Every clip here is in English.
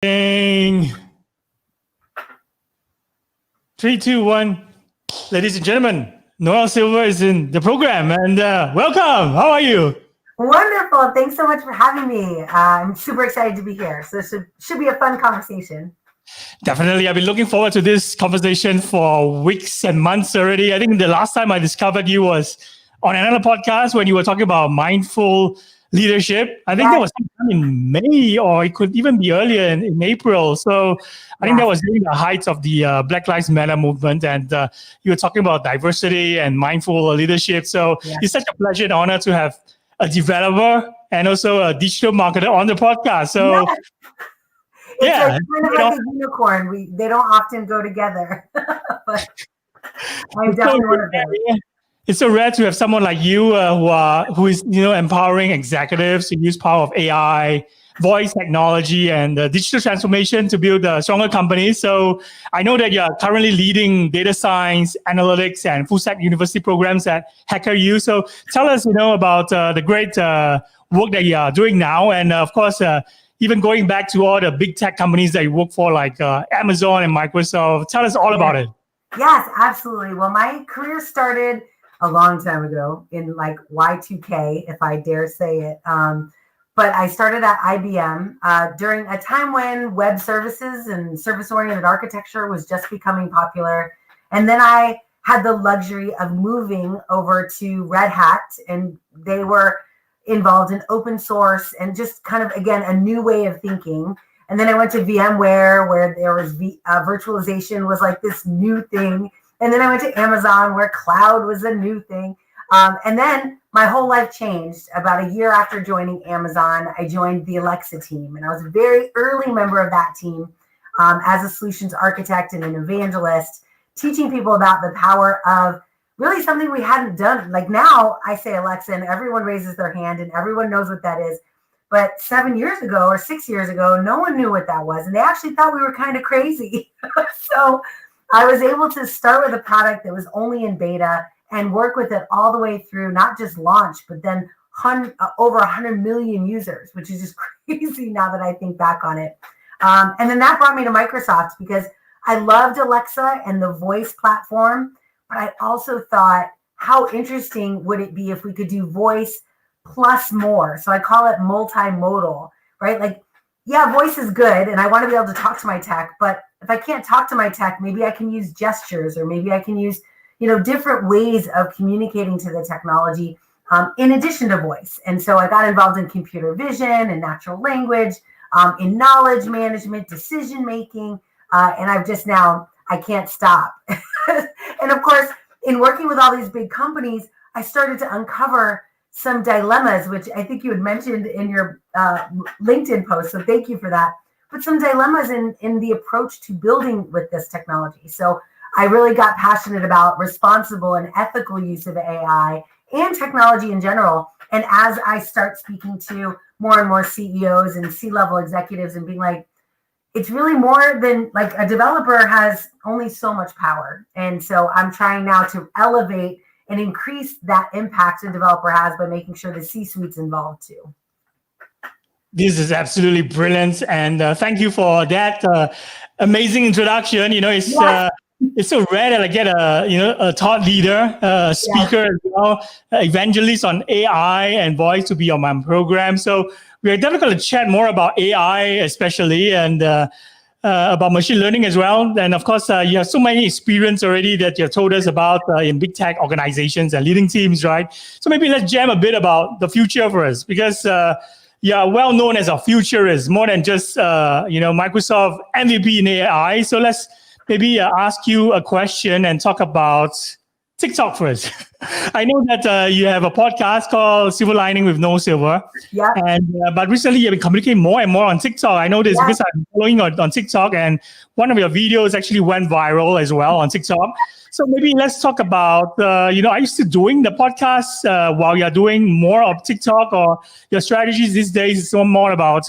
Ding. 3, 2, 1. Ladies and gentlemen, Noelle Silver is in the program and welcome. How are you? Wonderful. Thanks so much for having me. I'm super excited to be here. So this should be a fun conversation. Definitely. I've been looking forward to this conversation for weeks and months already. I think the last time I discovered you was on another podcast when you were talking about mindful leadership. I think that was sometime in May, or it could even be earlier in April. So I think that was during the height of the Black Lives Matter movement. And you were talking about diversity and mindful leadership. So it's such a pleasure and honor to have a developer and also a digital marketer on the podcast. So it's kind of like a unicorn. They don't often go together. But I'm definitely one of them. It's so rare to have someone like you who is empowering executives to use power of AI, voice technology, and digital transformation to build stronger companies. So I know that you are currently leading data science, analytics, and full stack university programs at HackerU. So tell us, about the great work that you are doing now, and of course, even going back to all the big tech companies that you work for, like Amazon and Microsoft. Tell us all about it. Yes, absolutely. Well, my career started a long time ago in like Y2K, if I dare say it. But I started at IBM during a time when web services and service-oriented architecture was just becoming popular. And then I had the luxury of moving over to Red Hat, and they were involved in open source and just kind of, again, a new way of thinking. And then I went to VMware, where there was virtualization was like this new thing. And then I went to Amazon, where cloud was a new thing. And then my whole life changed. About a year after joining Amazon, I joined the Alexa team. And I was a very early member of that team as a solutions architect and an evangelist, teaching people about the power of really something we hadn't done. Like now I say Alexa and everyone raises their hand and everyone knows what that is. But 7 years ago or 6 years ago, no one knew what that was. And they actually thought we were kind of crazy. So I was able to start with a product that was only in beta and work with it all the way through, not just launch, but then over 100 million users, which is just crazy now that I think back on it. And then that brought me to Microsoft because I loved Alexa and the voice platform, but I also thought, how interesting would it be if we could do voice plus more? So I call it multimodal, right? Like, yeah, voice is good, and I want to be able to talk to my tech, but if I can't talk to my tech, maybe I can use gestures, or maybe I can use, different ways of communicating to the technology in addition to voice. And so I got involved in computer vision and natural language, in knowledge management, decision making, and I can't stop. And of course, in working with all these big companies, I started to uncover some dilemmas, which I think you had mentioned in your LinkedIn post. So thank you for that. But some dilemmas in the approach to building with this technology. So I really got passionate about responsible and ethical use of AI and technology in general. And as I start speaking to more and more CEOs and C-level executives and being like, it's really more than like a developer has only so much power. And so I'm trying now to elevate and increase that impact a developer has by making sure the C-suite's involved too. This is absolutely brilliant, and thank you for that amazing introduction. It's so rare that I get a thought leader, speaker as well, evangelist on AI and voice to be on my program. So we're definitely going to chat more about AI, especially, and about machine learning as well. And of course, you have so many experience already that you told us about in big tech organizations and leading teams, right? So maybe let's jam a bit about the future for us, because you are well known as a futurist, more than just Microsoft MVP in AI. So let's maybe ask you a question and talk about TikTok first. I know that you have a podcast called Silver Lining with No Silver. Yeah. And but recently you've been communicating more and more on TikTok. I know this because I'm following on TikTok, and one of your videos actually went viral as well on TikTok. So maybe let's talk about, are you still doing the podcast while you're doing more of TikTok, or your strategies these days is more about,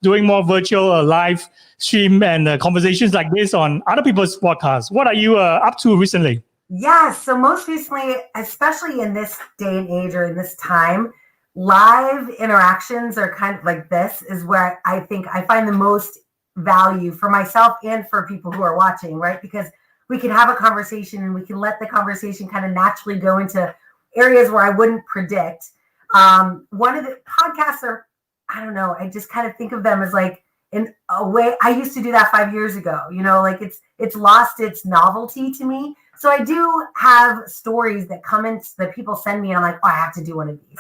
doing more virtual live stream and conversations like this on other people's podcasts? What are you up to recently? Yeah, so most recently, especially in this day and age or in this time, live interactions are kind of like this is where I think I find the most value for myself and for people who are watching, right? Because we can have a conversation and we can let the conversation kind of naturally go into areas where I wouldn't predict. One of the podcasts are, I don't know, I just kind of think of them as like in a way, I used to do that 5 years ago, like it's lost its novelty to me. So I do have stories that come in that people send me and I'm like, oh, I have to do one of these.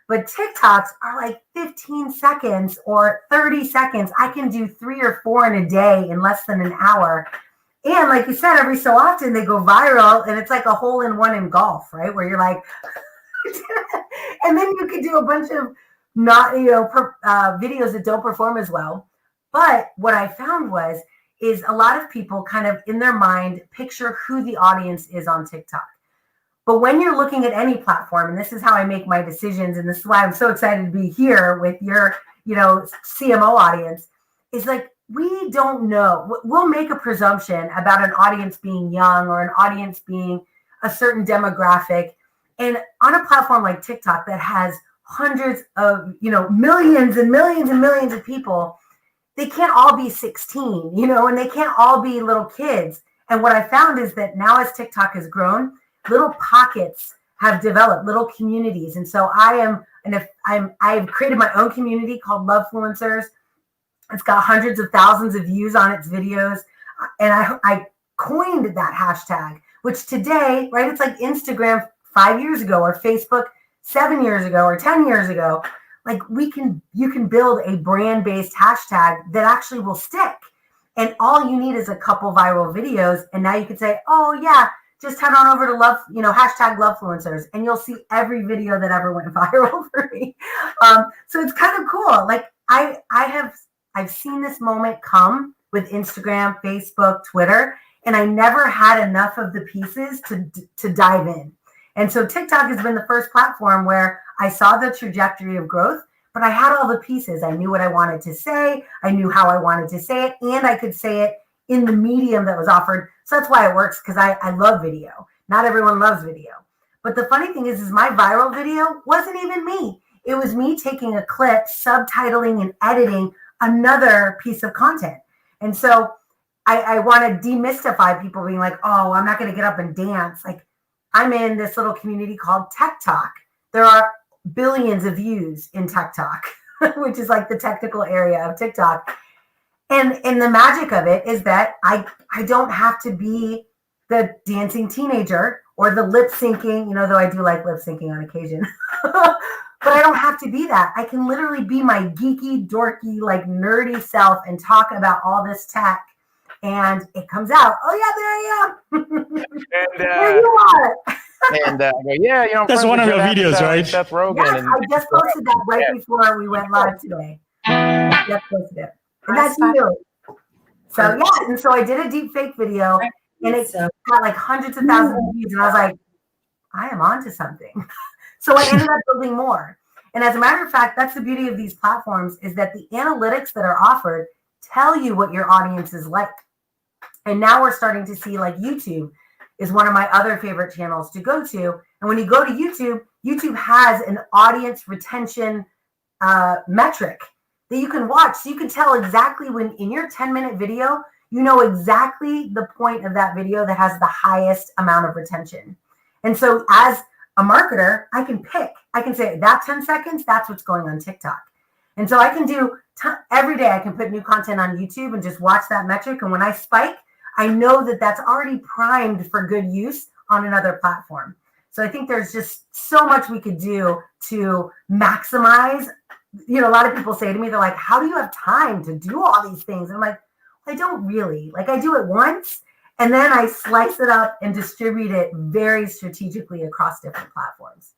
But TikToks are like 15 seconds or 30 seconds. I can do 3 or 4 in a day in less than an hour. And like you said, every so often they go viral and it's like a hole in one in golf, right? Where you're like, and then you could do a bunch of not, videos that don't perform as well. But what I found is a lot of people kind of in their mind picture who the audience is on TikTok. But when you're looking at any platform, and this is how I make my decisions, and this is why I'm so excited to be here with your, CMO audience, is like, we don't know. We'll make a presumption about an audience being young or an audience being a certain demographic. And on a platform like TikTok that has hundreds of, millions and millions and millions of people, they can't all be 16, and they can't all be little kids. And what I found is that now as TikTok has grown, little pockets have developed, little communities. And so I've created my own community called Lovefluencers. It's got hundreds of thousands of views on its videos. And I coined that hashtag, which today, right, it's like Instagram 5 years ago or Facebook 7 years ago or 10 years ago. Like you can build a brand-based hashtag that actually will stick. And all you need is a couple viral videos. And now you can say, oh yeah, just head on over to hashtag Lovefluencers, and you'll see every video that ever went viral for me. So it's kind of cool. Like I've seen this moment come with Instagram, Facebook, Twitter, and I never had enough of the pieces to dive in. And so TikTok has been the first platform where I saw the trajectory of growth, but I had all the pieces. I knew what I wanted to say. I knew how I wanted to say it, and I could say it in the medium that was offered. So that's why it works, because I love video. Not everyone loves video. But the funny thing is my viral video wasn't even me. It was me taking a clip, subtitling and editing another piece of content. And so I want to demystify people being like, oh, I'm not going to get up and dance. Like, I'm in this little community called Tech Talk. There are billions of views in Tech Talk, which is like the technical area of TikTok. And the magic of it is that I don't have to be the dancing teenager or the lip syncing, though I do like lip syncing on occasion. But I don't have to be that. I can literally be my geeky, dorky, like nerdy self and talk about all this tech. And it comes out. Oh yeah, there I am. And there you are. And I go, yeah, that's one of your videos, right? Seth Rogen. Yes, I just posted that right before we went live today. Just posted it. And that's you. So yeah, and so I did a deep fake video, and it got like hundreds of thousands of views, and I was like, I am onto something. So I ended up building more. And as a matter of fact, that's the beauty of these platforms, is that the analytics that are offered tell you what your audience is like. And now we're starting to see, like, YouTube is one of my other favorite channels to go to. And when you go to YouTube, YouTube has an audience retention metric that you can watch. So you can tell exactly when in your 10-minute video, you know exactly the point of that video that has the highest amount of retention. And so as a marketer, I can say that 10 seconds, that's what's going on TikTok. And so I can do every day, I can put new content on YouTube and just watch that metric. And when I spike, I know that that's already primed for good use on another platform. So I think there's just so much we could do to maximize. A lot of people say to me, they're like, how do you have time to do all these things? And I'm like, I don't really. Like, I do it once, and then I slice it up and distribute it very strategically across different platforms.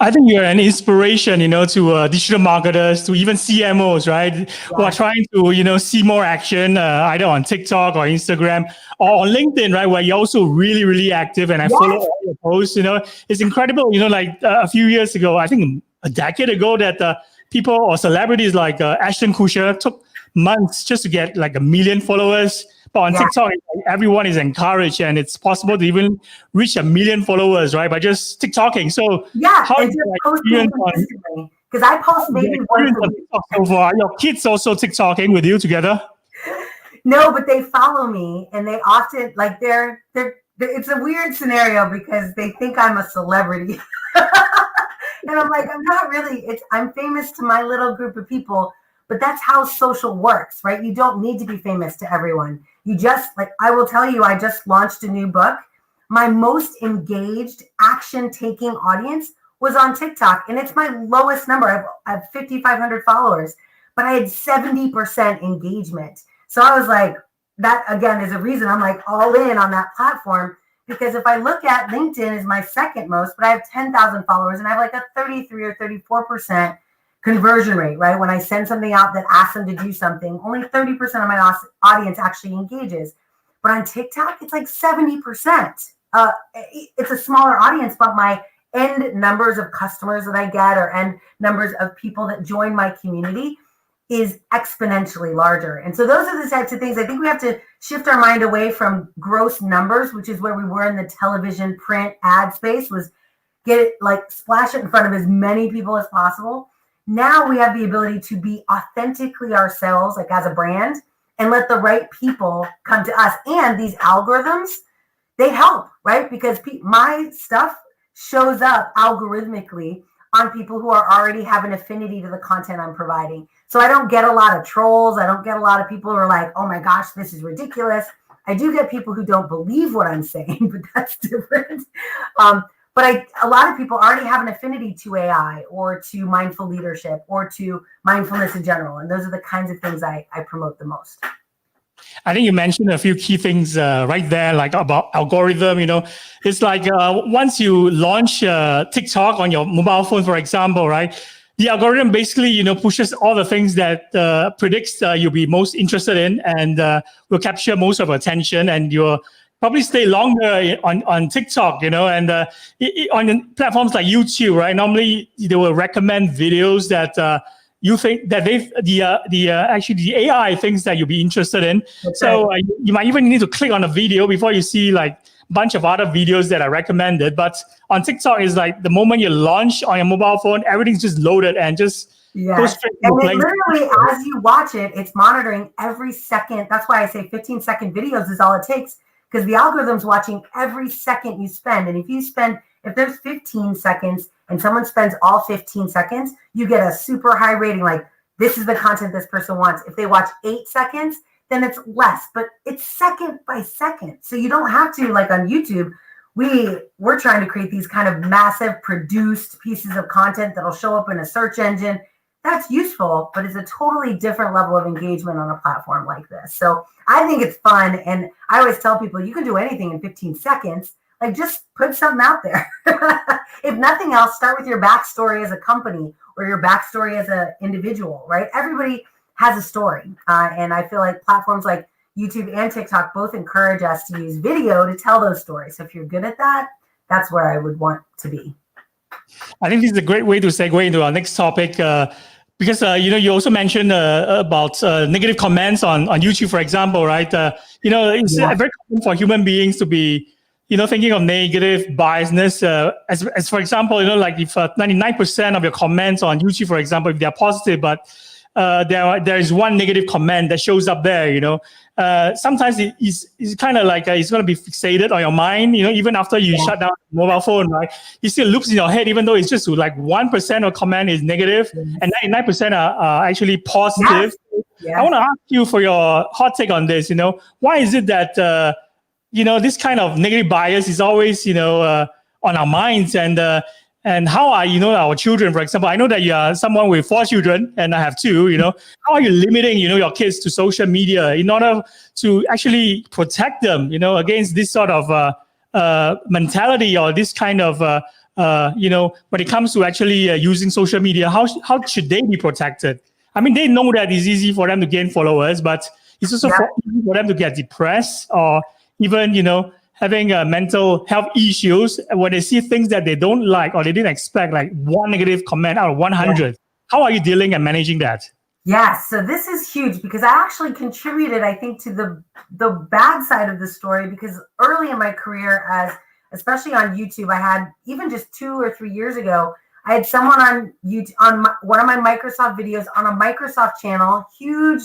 I think you're an inspiration, to digital marketers, to even CMOs, right? Who are trying to, see more action either on TikTok or Instagram or on LinkedIn, right? Where you're also really, really active, and I follow all your posts. It's incredible. Like a few years ago, I think a decade ago, that people or celebrities like Ashton Kutcher took months just to get like 1 million followers. But on TikTok, everyone is encouraged, and it's possible to even reach 1 million followers, right? By just TikToking. So how and just posting consistently. Because I post maybe once a week. So far, your kids also TikToking with you together? No, but they follow me, and they often like they're. It's a weird scenario because they think I'm a celebrity, and I'm like, I'm not really. I'm famous to my little group of people, but that's how social works, right? You don't need to be famous to everyone. You just like I will tell you, I just launched a new book. My most engaged, action-taking audience was on TikTok, and it's my lowest number. I have 5,500 followers, but I had 70% engagement. So I was like, that again is a reason I'm like all in on that platform, because if I look at LinkedIn is my second most, but I have 10,000 followers and I have like a 33 or 34% conversion rate, right? When I send something out that asks them to do something, only 30% of my audience actually engages. But on TikTok, it's like 70%. It's a smaller audience, but my end numbers of customers that I get or end numbers of people that join my community is exponentially larger. And so those are the types of things I think we have to shift our mind away from gross numbers, which is where we were in the television print ad space, was get it like splash it in front of as many people as possible. Now we have the ability to be authentically ourselves, like as a brand, and let the right people come to us. And these algorithms, they help, right? Because my stuff shows up algorithmically on people who are already have an affinity to the content I'm providing. So I don't get a lot of trolls. I don't get a lot of people who are like, oh my gosh, this is ridiculous. I do get people who don't believe what I'm saying, but that's different. But a lot of people already have an affinity to AI or to mindful leadership or to mindfulness in general. And those are the kinds of things I promote the most. I think you mentioned a few key things right there, like about algorithm. It's like once you launch TikTok on your mobile phone, for example, right? The algorithm basically, pushes all the things that predicts you'll be most interested in, and will capture most of attention, and you'll probably stay longer on TikTok, and on platforms like YouTube, right? Normally they will recommend videos that you think that actually the AI thinks that you'll be interested in. Okay. So you might even need to click on a video before you see like a bunch of other videos that are recommended. But on TikTok, it's like the moment you launch on your mobile phone, everything's just loaded and just goes straight to the literally, as you watch it, it's monitoring every second. That's why I say 15-second videos is all it takes, because the algorithm's watching every second you spend. And if there's 15 seconds and someone spends all 15 seconds, you get a super high rating. Like, this is the content this person wants. If they watch 8 seconds, then it's less, but it's second by second. So you don't have to, like on YouTube, we're trying to create these kind of massive produced pieces of content that'll show up in a search engine. That's useful, but it's a totally different level of engagement on a platform like this. So I think it's fun. And I always tell people, you can do anything in 15 seconds. Like, just put something out there. If nothing else, start with your backstory as a company or your backstory as an individual, right? Everybody has a story. And I feel like platforms like YouTube and TikTok both encourage us to use video to tell those stories. So if you're good at that, that's where I would want to be. I think this is a great way to segue into our next topic. Because you also mentioned about negative comments on YouTube, for example, right? It's very common for human beings to be thinking of negative biasness. As for example, like if 99% of your comments on YouTube, for example, if they're positive, but there is one negative comment that shows up there, sometimes it's kind of like it's going to be fixated on your mind, even after you shut down the mobile phone, right? It still loops in your head, even though it's just like 1% of comment is negative and 99% are actually positive. Yes. I want to ask you for your hot take on this. Why is it that this kind of negative bias is always on our minds, and how are our children, for example? I know that you are someone with 4 children, and I have 2. How are you limiting your kids to social media in order to actually protect them against this sort of mentality, or this kind of when it comes to actually using social media? How should they be protected? I mean, they know that it's easy for them to gain followers, but it's also easy for them to get depressed, or even having mental health issues when they see things that they don't like or they didn't expect, like one negative comment out of 100. Yeah. How are you dealing and managing that? Yeah, so this is huge, because I actually contributed, I think, to the bad side of the story, because early in my career, especially on YouTube, I had, even just 2 or 3 years ago, I had someone on YouTube, one of my Microsoft videos on a Microsoft channel, huge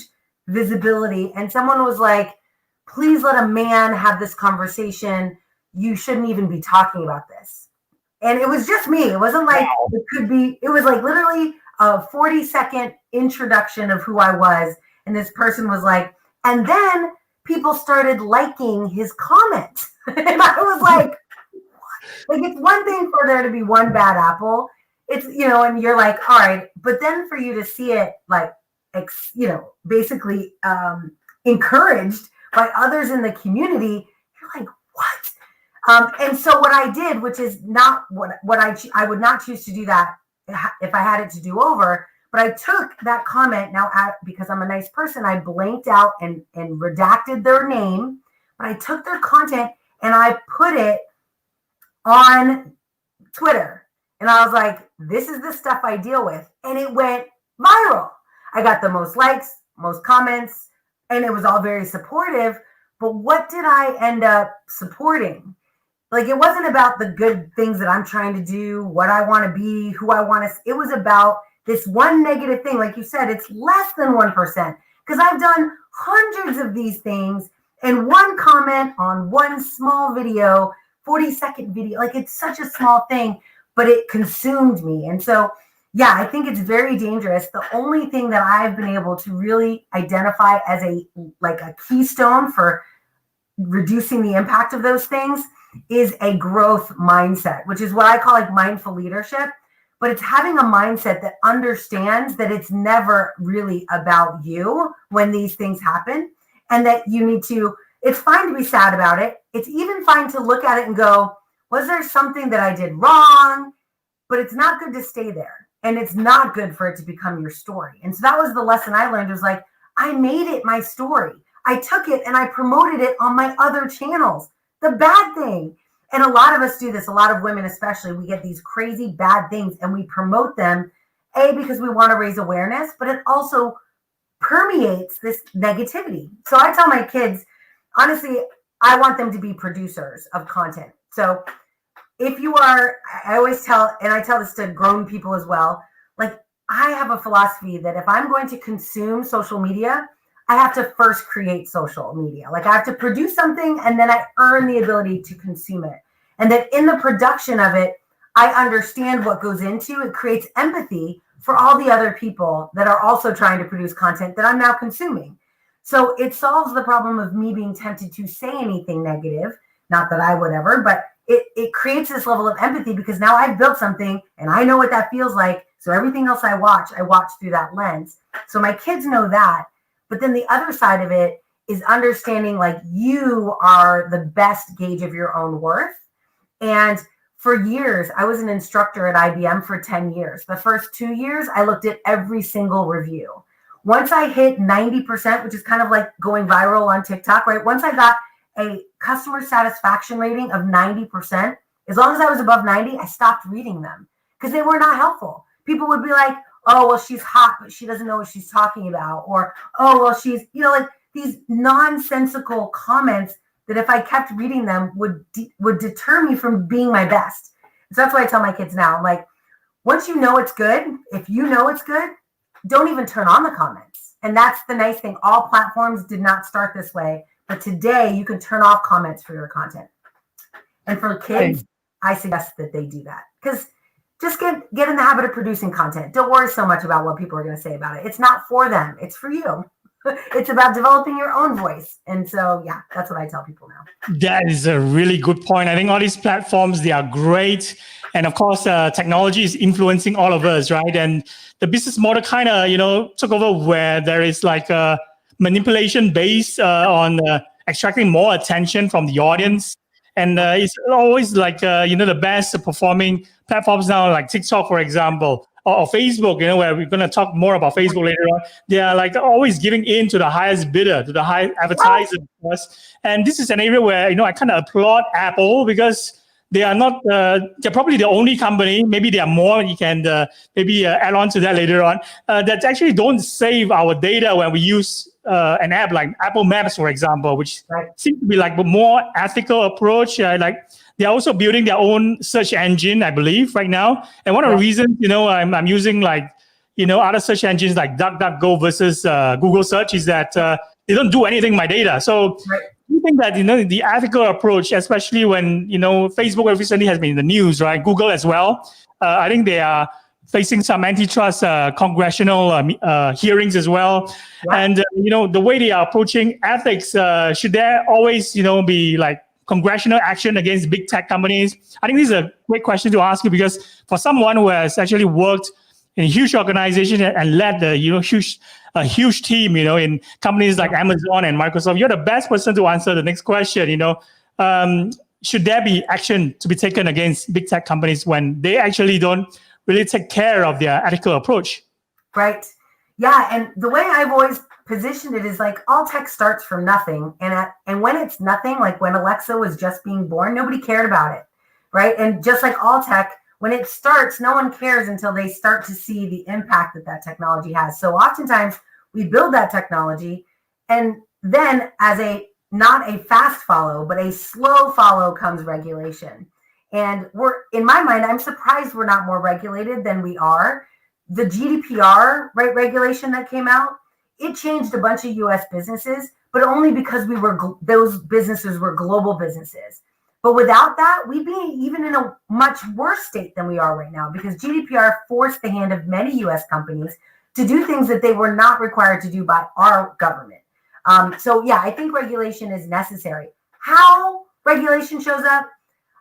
visibility. And someone was like, please let a man have this conversation. You shouldn't even be talking about this. And it was just me. It wasn't like it could be, it was like literally a 40-second introduction of who I was. And this person was like, and then people started liking his comment. And I was like it's one thing for there to be one bad apple. It's, and you're like, all right, but then for you to see it like, basically encouraged by others in the community, you're like, what? And so what I did, which is not what I would not choose to do that if I had it to do over, but I took that comment because I'm a nice person, I blanked out and redacted their name, but I took their content and I put it on Twitter. And I was like, this is the stuff I deal with. And it went viral. I got the most likes, most comments, and it was all very supportive. But what did I end up supporting? Like, it wasn't about the good things that I'm trying to do, what I want to be, who I want to. It was about this one negative thing. Like you said, it's less than 1%. Because I've done hundreds of these things, and one comment on one small video, 40-second video, like it's such a small thing, but it consumed me. And so, yeah, I think it's very dangerous. The only thing that I've been able to really identify as a keystone for reducing the impact of those things is a growth mindset, which is what I call like mindful leadership. But it's having a mindset that understands that it's never really about you when these things happen, and that you need to, it's fine to be sad about it. It's even fine to look at it and go, was there something that I did wrong? But it's not good to stay there. And it's not good for it to become your story. And so that was the lesson I learned, was like, I made it my story. I took it and I promoted it on my other channels. The bad thing. And a lot of us do this, a lot of women especially, we get these crazy bad things and we promote them, because we want to raise awareness, but it also permeates this negativity. So I tell my kids, honestly, I want them to be producers of content. So if you are, I always tell, and I tell this to grown people as well, like I have a philosophy that if I'm going to consume social media, I have to first create social media. Like I have to produce something and then I earn the ability to consume it. And that in the production of it, I understand what goes into it, creates empathy for all the other people that are also trying to produce content that I'm now consuming. So it solves the problem of me being tempted to say anything negative. Not that I would ever, but it creates this level of empathy because now I've built something and I know what that feels like. So everything else I watch through that lens. So my kids know that. But then the other side of it is understanding like you are the best gauge of your own worth. And for years, I was an instructor at IBM for 10 years. The first 2 years, I looked at every single review. Once I hit 90%, which is kind of like going viral on TikTok, right? Once I got a customer satisfaction rating of 90%, as long as I was above 90, I stopped reading them because they were not helpful. People would be like, oh, well, she's hot, but she doesn't know what she's talking about. Or, oh, well, she's, like these nonsensical comments that if I kept reading them would deter me from being my best. So that's why I tell my kids now, I'm like, once you know it's good, if you know it's good, don't even turn on the comments. And that's the nice thing. All platforms did not start this way, but today you can turn off comments for your content. And for kids, I suggest that they do that because just get in the habit of producing content. Don't worry so much about what people are going to say about it. It's not for them. It's for you. It's about developing your own voice. And so, yeah, that's what I tell people now. That is a really good point. I think all these platforms, they are great. And of course, technology is influencing all of us, right? And the business model kind of, took over where there is like a manipulation based on extracting more attention from the audience. And it's always like, the best performing platforms now, like TikTok, for example, or Facebook, where we're going to talk more about Facebook later on. They are like always giving in to the highest bidder, to the high advertiser. And this is an area where, I kind of applaud Apple because they are not, they're probably the only company, maybe there are more, you can maybe add on to that later on, that actually don't save our data when we use an app like Apple Maps, for example, which seems to be like a more ethical approach. Like they're also building their own search engine, I believe, right now. And one of the reasons, I'm using like, other search engines like DuckDuckGo versus Google search is that they don't do anything with my data. So you think that, the ethical approach, especially when, Facebook recently has been in the news, right? Google as well. I think they are facing some antitrust congressional hearings as well. Yeah. And, the way they are approaching ethics, should there always, be like congressional action against big tech companies? I think this is a great question to ask you, because for someone who has actually worked in a huge organization and led the, huge team, in companies like Amazon and Microsoft, you're the best person to answer the next question. Should there be action to be taken against big tech companies when they actually don't really take care of their ethical approach? Right. Yeah. And the way I've always positioned it is like all tech starts from nothing. And when it's nothing, like when Alexa was just being born, nobody cared about it. Right. And just like all tech, when it starts, no one cares until they start to see the impact that technology has. So oftentimes we build that technology, and then as not a fast follow, but a slow follow comes regulation. And in my mind, I'm surprised we're not more regulated than we are. The GDPR regulation that came out, it changed a bunch of US businesses, but only because those businesses were global businesses. But without that, we'd be even in a much worse state than we are right now, because GDPR forced the hand of many US companies to do things that they were not required to do by our government. So yeah, I think regulation is necessary. How regulation shows up,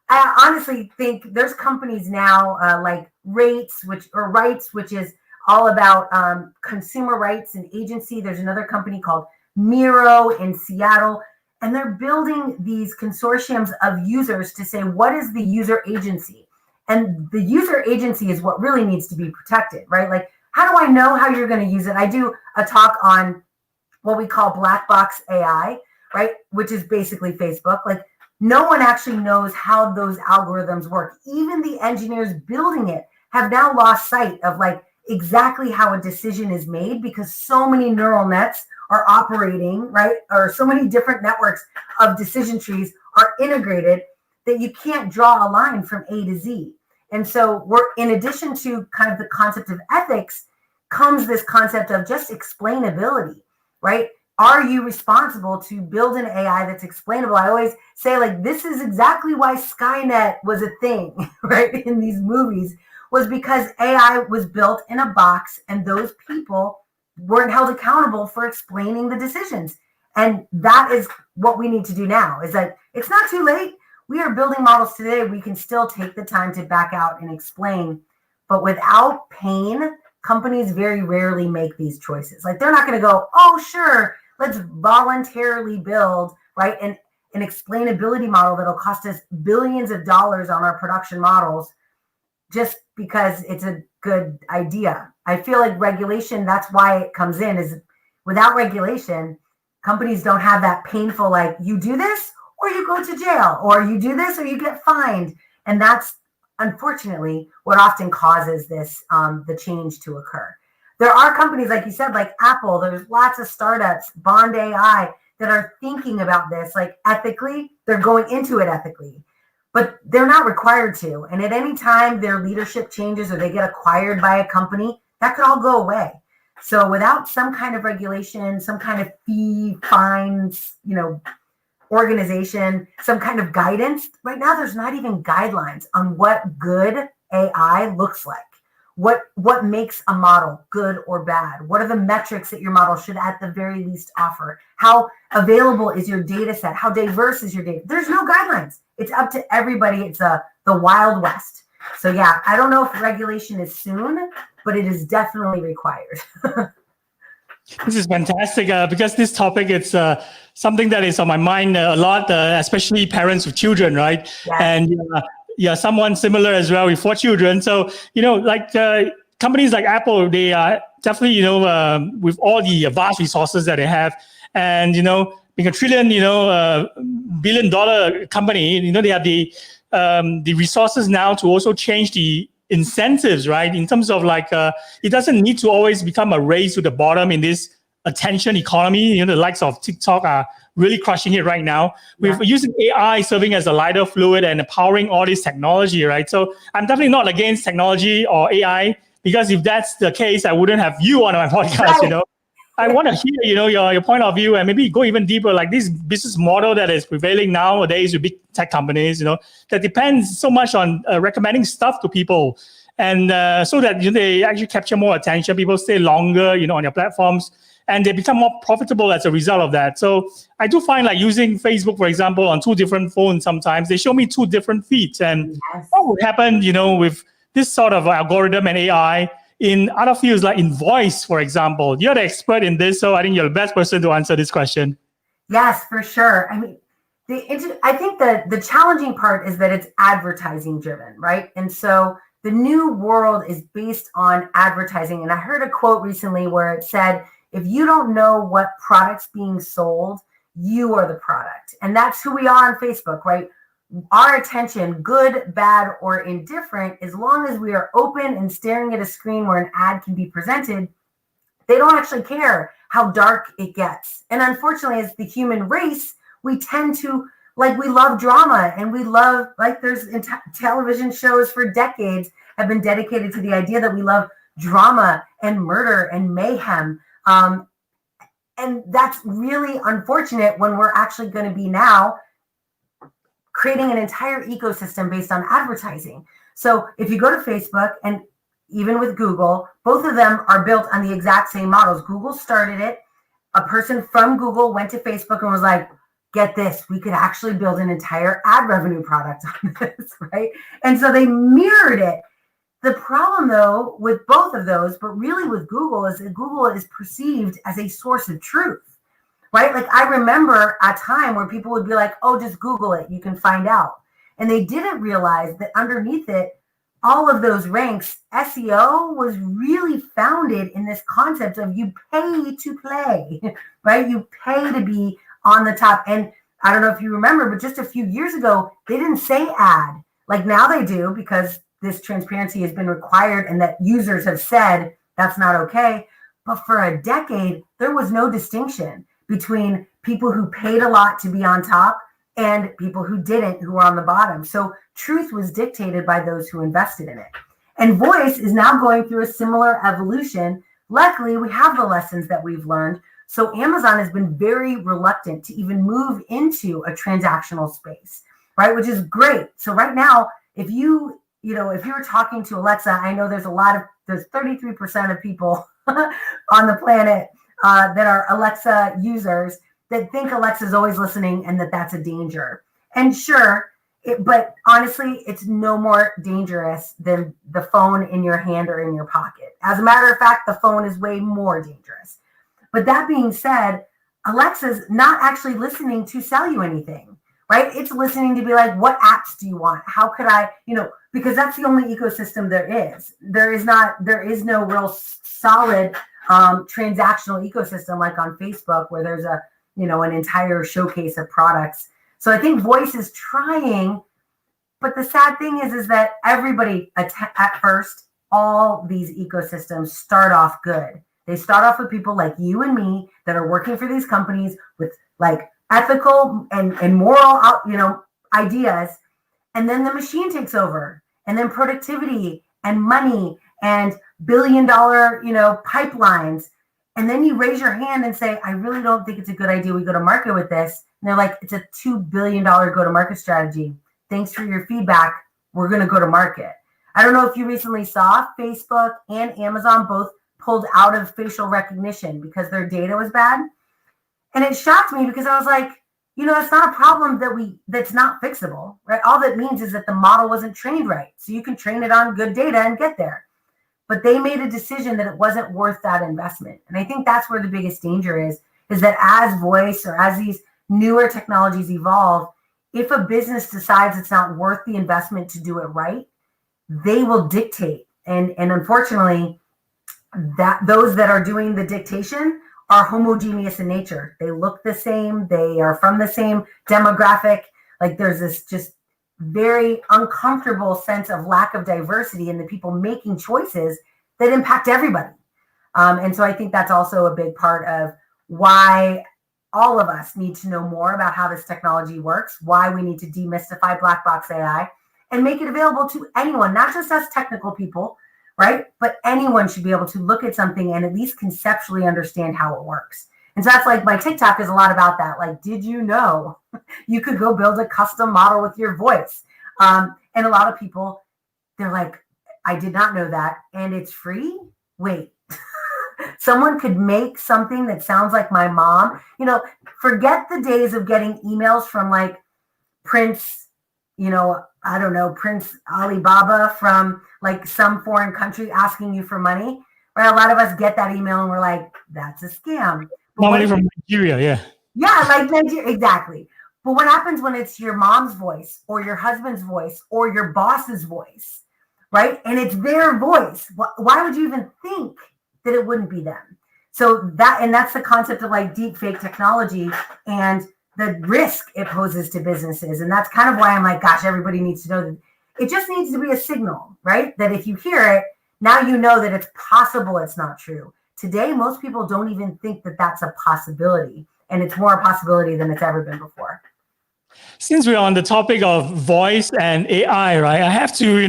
I honestly think there's companies now like Rights, which is all about consumer rights and agency. There's another company called Miro in Seattle, and they're building these consortiums of users to say, what is the user agency? And the user agency is what really needs to be protected, right? Like, how do I know how you're going to use it? I do a talk on what we call black box AI, right? Which is basically Facebook. Like, no one actually knows how those algorithms work. Even the engineers building it have now lost sight of like exactly how a decision is made, because so many neural nets are operating, right? Or so many different networks of decision trees are integrated that you can't draw a line from A to Z. And so we're, in addition to kind of the concept of ethics, comes this concept of just explainability, right? Are you responsible to build an AI that's explainable? I always say, like, this is exactly why Skynet was a thing, right? In these movies, was because AI was built in a box and those people weren't held accountable for explaining the decisions. And that is what we need to do now, is that it's not too late. We are building models today. We can still take the time to back out and explain, but without pain, companies very rarely make these choices. Like, they're not going to go, oh, sure, let's voluntarily build, right, an explainability model that'll cost us billions of dollars on our production models just because it's a good idea. I feel like regulation, that's why it comes in, is without regulation, companies don't have that painful, like, you do this or you go to jail, or you do this or you get fined. And that's unfortunately what often causes this, the change to occur. There are companies, like you said, like Apple, there's lots of startups, Bond AI, that are thinking about this, like, ethically. They're going into it ethically, but they're not required to. And at any time their leadership changes or they get acquired by a company, that could all go away. So without some kind of regulation, some kind of fee, fines, organization, some kind of guidance, right now there's not even guidelines on what good AI looks like. What makes a model good or bad? What are the metrics that your model should at the very least offer? How available is your data set? How diverse is your data? There's no guidelines. It's up to everybody. It's the Wild West. So yeah, I don't know if regulation is soon, but it is definitely required. This is fantastic because this topic, it's something that is on my mind a lot, especially parents with children, right? Yes. And someone similar as well with 4 children. So, like companies like Apple, they are definitely, with all the vast resources that they have, and, being a trillion, billion-dollar company, they have the resources now to also change the incentives, right? In terms of like, it doesn't need to always become a race to the bottom in this attention economy. The likes of TikTok are really crushing it right now. We're using AI serving as a lighter fluid and empowering all this technology, right? So I'm definitely not against technology or AI, because if that's the case, I wouldn't have you on my podcast, Right. I want to hear, your point of view and maybe go even deeper, like this business model that is prevailing nowadays with big tech companies, that depends so much on recommending stuff to people. And so that they actually capture more attention, people stay longer, on your platforms, and they become more profitable as a result of that. So I do find like using Facebook, for example, on two different phones sometimes, they show me two different feeds. And what would happen, with this sort of algorithm and AI in other fields, like in voice, for example? You're the expert in this, so I think you're the best person to answer this question. Yes, for sure. I mean, I think that the challenging part is that it's advertising driven, right? And so the new world is based on advertising. And I heard a quote recently where it said, if you don't know what product's being sold, you are the product. And that's who we are on Facebook, right? Our attention, good, bad, or indifferent, as long as we are open and staring at a screen where an ad can be presented, they don't actually care how dark it gets. And unfortunately, as the human race, we tend to, we love drama, and we love, there's television shows for decades have been dedicated to the idea that we love drama and murder and mayhem. And that's really unfortunate when we're actually going to be now creating an entire ecosystem based on advertising. So if you go to Facebook, and even with Google, both of them are built on the exact same models. Google started it. A person from Google went to Facebook and was like, get this, we could actually build an entire ad revenue product on this, right? And so they mirrored it. The problem, though, with both of those, but really with Google, is that Google is perceived as a source of truth, right? Like, I remember a time where people would be like, oh, just Google it, you can find out. And they didn't realize that underneath it, all of those ranks, SEO was really founded in this concept of you pay to play, right? You pay to be on the top. And I don't know if you remember, but just a few years ago, they didn't say ad. Like, now they do, because this transparency has been required and that users have said that's not okay. But for a decade, there was no distinction between people who paid a lot to be on top and people who didn't, who were on the bottom. So truth was dictated by those who invested in it. And voice is now going through a similar evolution. Luckily, we have the lessons that we've learned. So Amazon has been very reluctant to even move into a transactional space, right? Which is great. So right now, if you were talking to Alexa, I know there's 33% of people on the planet that are Alexa users that think Alexa's always listening and that that's a danger. And sure, but honestly, it's no more dangerous than the phone in your hand or in your pocket. As a matter of fact, the phone is way more dangerous. But that being said, Alexa's not actually listening to sell you anything, right? It's listening to be like, what apps do you want? How could I, because that's the only ecosystem there is. There is no real solid transactional ecosystem like on Facebook, where there's an entire showcase of products. So I think voice is trying, but the sad thing is that everybody at first, all these ecosystems start off good. They start off with people like you and me that are working for these companies with ethical and moral, ideas. And then the machine takes over, and then productivity and money and billion-dollar, pipelines. And then you raise your hand and say, I really don't think it's a good idea we go to market with this. And they're like, it's a $2 billion go-to-market strategy. Thanks for your feedback. We're going to go to market. I don't know if you recently saw Facebook and Amazon both pulled out of facial recognition because their data was bad. And it shocked me because I was like, that's not a problem that's not fixable, right? All that means is that the model wasn't trained right. So you can train it on good data and get there. But they made a decision that it wasn't worth that investment. And I think that's where the biggest danger is that as voice or as these newer technologies evolve, if a business decides it's not worth the investment to do it right, they will dictate. And unfortunately, that those that are doing the dictation are homogeneous in nature. They look the same. They are from the same demographic. Like, there's this just very uncomfortable sense of lack of diversity in the people making choices that impact everybody. And so I think that's also a big part of why all of us need to know more about how this technology works, why we need to demystify black box AI and make it available to anyone, not just us technical people, right? But anyone should be able to look at something and at least conceptually understand how it works. And so that's like my TikTok is a lot about that. Like, did you know you could go build a custom model with your voice? And a lot of people, they're like, I did not know that. And it's free? Wait, someone could make something that sounds like my mom. Forget the days of getting emails from like Prince, I don't know, Prince Alibaba from like some foreign country asking you for money. Right? A lot of us get that email and we're like, that's a scam. Normally from Nigeria, yeah. Yeah, like Nigeria, exactly. But what happens when it's your mom's voice or your husband's voice or your boss's voice, right? And it's their voice. Why would you even think that it wouldn't be them? So that's the concept of like deep fake technology and the risk it poses to businesses. And that's kind of why I'm like, gosh, everybody needs to know that it just needs to be a signal, right? That if you hear it, now you know that it's possible it's not true. Today, most people don't even think that that's a possibility. And it's more a possibility than it's ever been before. Since we're on the topic of voice and AI, right? I have to,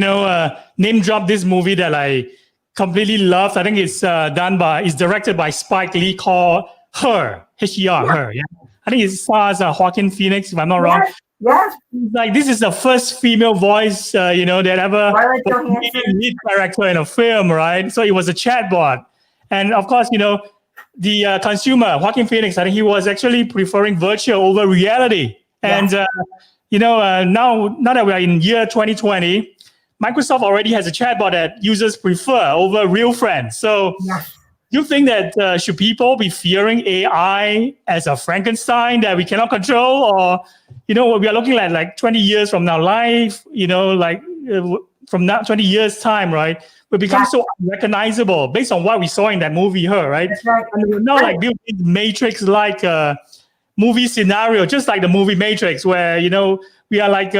name drop this movie that I completely loved. I think it's directed by Spike Lee called Her, Her, Her. Yeah. I think it stars Joaquin Phoenix, if I'm not wrong. Yes. Like this is the first female voice, that ever lead character in a film, right? So it was a chatbot, and of course, the consumer Joaquin Phoenix. I think he was actually preferring virtual over reality. And now that we are in year 2020, Microsoft already has a chatbot that users prefer over real friends. So. Yes. Do you think that should people be fearing AI as a Frankenstein that we cannot control, or we are looking at like 20 years from now, life, from now 20 years time, right? We become so unrecognizable based on what we saw in that movie, Her, right? That's right. And we're now like building Matrix-like movie scenario, just like the movie Matrix, where we are like.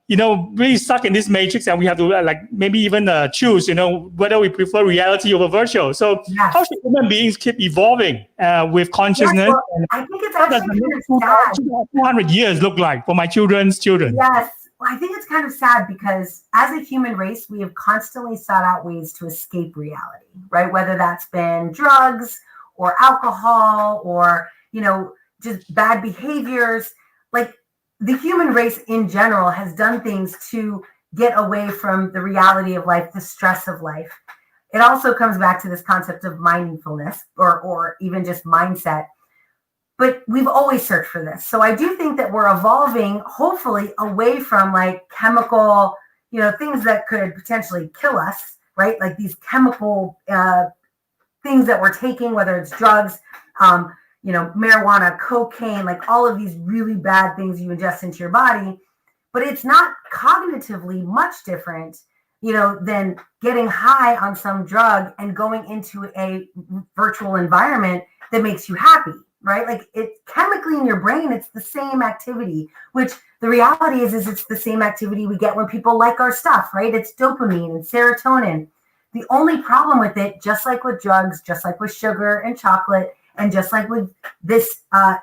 Really stuck in this matrix, and we have to maybe even choose, whether we prefer reality over virtual. So how should human beings keep evolving with consciousness? Yes, well, I think it's actually kind of sad. 200 years look like for my children's children? Yes. Well, I think it's kind of sad because as a human race, we have constantly sought out ways to escape reality, right? Whether that's been drugs or alcohol or, just bad behaviors. Like, the human race in general has done things to get away from the reality of life, the stress of life. It also comes back to this concept of mindfulness or even just mindset. But we've always searched for this. So I do think that we're evolving, hopefully, away from like chemical, things that could potentially kill us, right? Like these chemical things that we're taking, whether it's drugs, marijuana, cocaine, like all of these really bad things you ingest into your body. But it's not cognitively much different, than getting high on some drug and going into a virtual environment that makes you happy, right? Like it chemically in your brain, it's the same activity, which the reality is it's the same activity we get when people like our stuff, right? It's dopamine and serotonin. The only problem with it, just like with drugs, just like with sugar and chocolate, and just like with this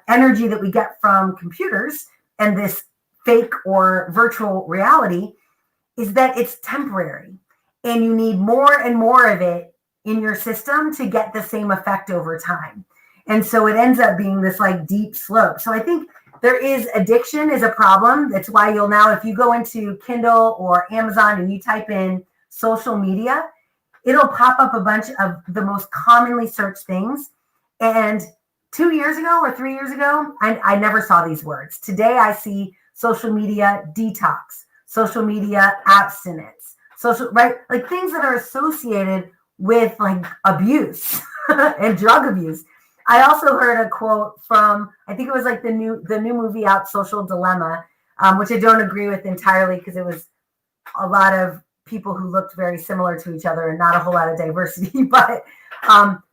energy that we get from computers and this fake or virtual reality, is that it's temporary. And you need more and more of it in your system to get the same effect over time. And so it ends up being this like deep slope. So I think there is addiction is a problem. That's why you'll now, if you go into Kindle or Amazon and you type in social media, it'll pop up a bunch of the most commonly searched things. And 2 years ago or 3 years ago, I never saw these words. Today I see social media detox, social media abstinence, right? Like things that are associated with like abuse and drug abuse. I also heard a quote from, I think it was like the new movie out, Social Dilemma, which I don't agree with entirely because it was a lot of people who looked very similar to each other and not a whole lot of diversity. But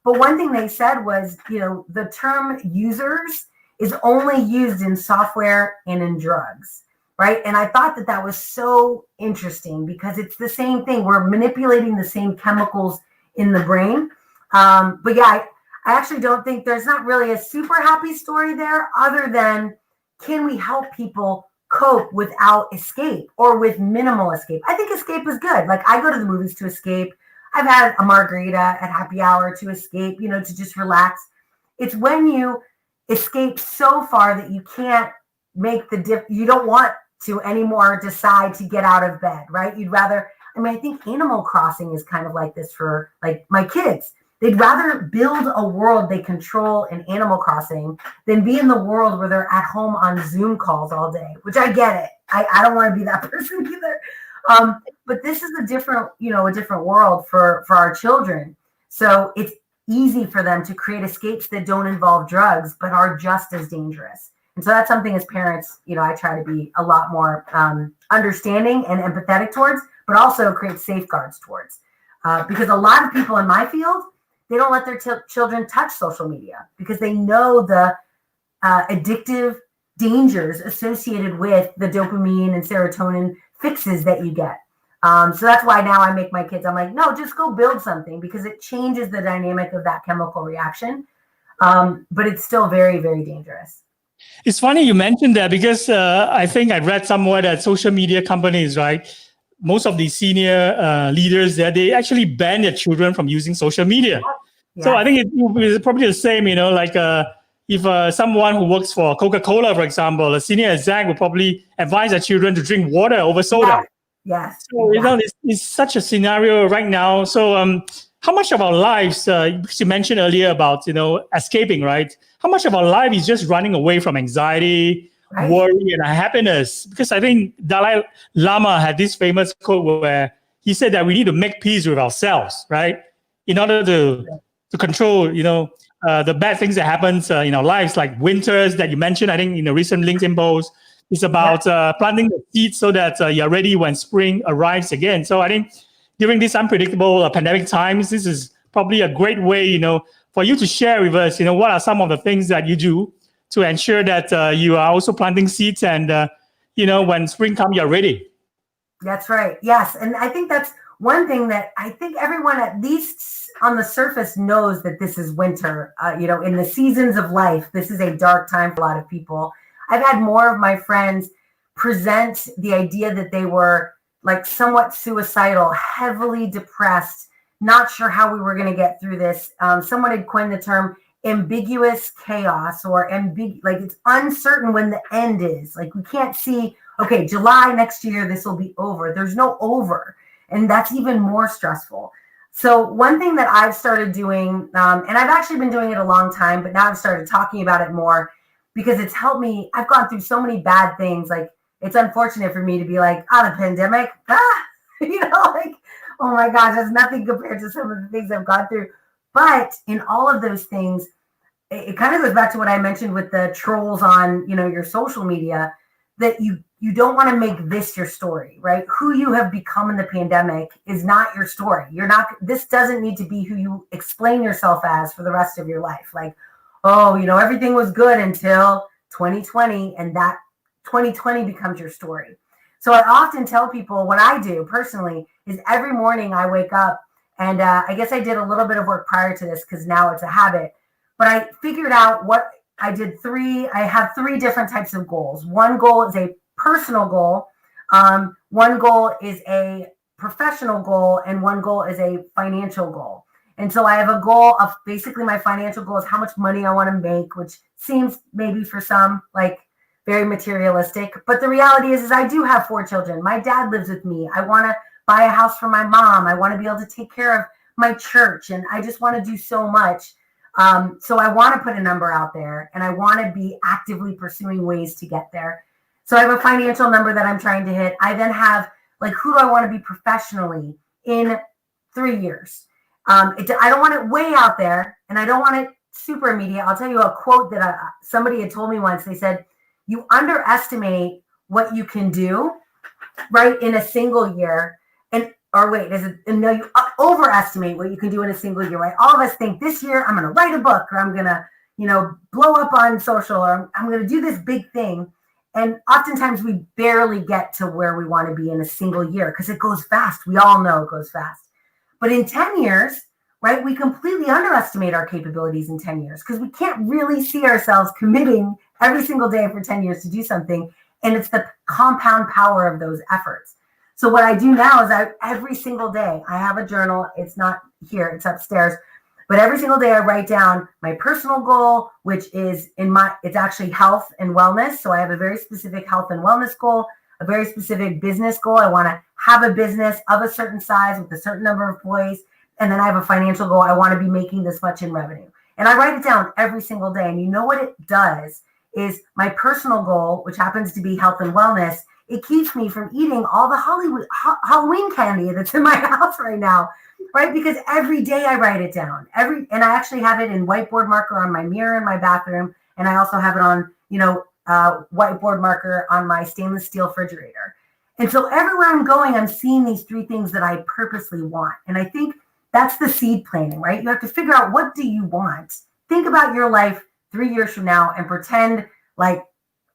one thing they said was, the term users is only used in software and in drugs, right? And I thought that was so interesting because it's the same thing. We're manipulating the same chemicals in the brain. But yeah, I actually don't think there's not really a super happy story there other than can we help people cope without escape or with minimal escape? I think escape is good. Like I go to the movies to escape. I've had a margarita at happy hour to escape, to just relax. It's when you escape so far that you can't make you don't want to anymore decide to get out of bed, right? You'd rather, I think Animal Crossing is kind of like this for like my kids. They'd rather build a world they control in Animal Crossing than be in the world where they're at home on Zoom calls all day, which I get it. I don't want to be that person either. But this is a different world for our children. So it's easy for them to create escapes that don't involve drugs, but are just as dangerous. And so that's something as parents, I try to be a lot more understanding and empathetic towards, but also create safeguards towards. Because a lot of people in my field, they don't let their children touch social media because they know the addictive dangers associated with the dopamine and serotonin fixes that you get. So that's why now I make my kids, I'm like, no, just go build something because it changes the dynamic of that chemical reaction. But it's still very, very dangerous. It's funny you mentioned that because I think I read somewhere that social media companies, right? Most of the senior leaders there, they actually ban their children from using social media. Yeah. So I think it's probably the same, like if someone who works for Coca-Cola, for example, a senior exec would probably advise their children to drink water over soda. Yes. So, it's such a scenario right now. So how much of our lives, because you mentioned earlier about, escaping, right? How much of our life is just running away from anxiety, right, worry, and happiness? Because I think Dalai Lama had this famous quote where he said that we need to make peace with ourselves, right? In order to control, the bad things that happens in our lives, like winters that you mentioned, I think in a recent LinkedIn post, it's about planting the seeds so that you're ready when spring arrives again. So I think during these unpredictable pandemic times, this is probably a great way, for you to share with us, what are some of the things that you do to ensure that you are also planting seeds and, when spring comes, you're ready. That's right. Yes. And I think that's one thing that I think everyone, at least on the surface, knows that this is winter. In the seasons of life, this is a dark time for a lot of people. I've had more of my friends present the idea that they were like somewhat suicidal, heavily depressed, not sure how we were going to get through this. Someone had coined the term ambiguous chaos, or like it's uncertain when the end is. Like we can't see, okay, July next year, this will be over. There's no over. And that's even more stressful. So one thing that I've started doing, and I've actually been doing it a long time, but now I've started talking about it more because it's helped me. I've gone through so many bad things. Like it's unfortunate for me to be like, the pandemic, like, oh my gosh, that's nothing compared to some of the things I've gone through. But in all of those things, it kind of goes back to what I mentioned with the trolls on, your social media, that you don't want to make this your story, right? Who you have become in the pandemic is not your story. This doesn't need to be who you explain yourself as for the rest of your life. Like, oh, everything was good until 2020, and that 2020 becomes your story. So I often tell people what I do personally is every morning I wake up, and I guess I did a little bit of work prior to this because now it's a habit, but I figured out what I did. I have 3 different types of goals. One goal is a personal goal. One goal is a professional goal, and one goal is a financial goal. And so I have a goal of basically my financial goal is how much money I want to make, which seems maybe for some like very materialistic. But the reality is I do have 4 children. My dad lives with me. I want to buy a house for my mom. I want to be able to take care of my church. And I just want to do so much. So I want to put a number out there, and I want to be actively pursuing ways to get there. So I have a financial number that I'm trying to hit. I then have like, who do I want to be professionally in 3 years? I don't want it way out there, and I don't want it super immediate. I'll tell you a quote that somebody had told me once. They said, you underestimate what you can do, right, in a single year. No, you overestimate what you can do in a single year, right? All of us think this year I'm going to write a book, or I'm going to, blow up on social, or I'm going to do this big thing. And oftentimes we barely get to where we want to be in a single year because it goes fast. We all know it goes fast. But in 10 years, right, we completely underestimate our capabilities in 10 years because we can't really see ourselves committing every single day for 10 years to do something. And it's the compound power of those efforts. So what I do now is every single day, I have a journal. It's not here, it's upstairs. But every single day I write down my personal goal, which is it's actually health and wellness. So I have a very specific health and wellness goal, a very specific business goal. I want to have a business of a certain size with a certain number of employees. And then I have a financial goal. I want to be making this much in revenue. And I write it down every single day. And you know what it does is my personal goal, which happens to be health and wellness, it keeps me from eating all the Halloween candy that's in my house right now, right? Because every day I write it down. And I actually have it in whiteboard marker on my mirror in my bathroom. And I also have it on, whiteboard marker on my stainless steel refrigerator. And so everywhere I'm going, I'm seeing these 3 things that I purposely want. And I think that's the seed planting, right? You have to figure out, what do you want? Think about your life 3 years from now and pretend like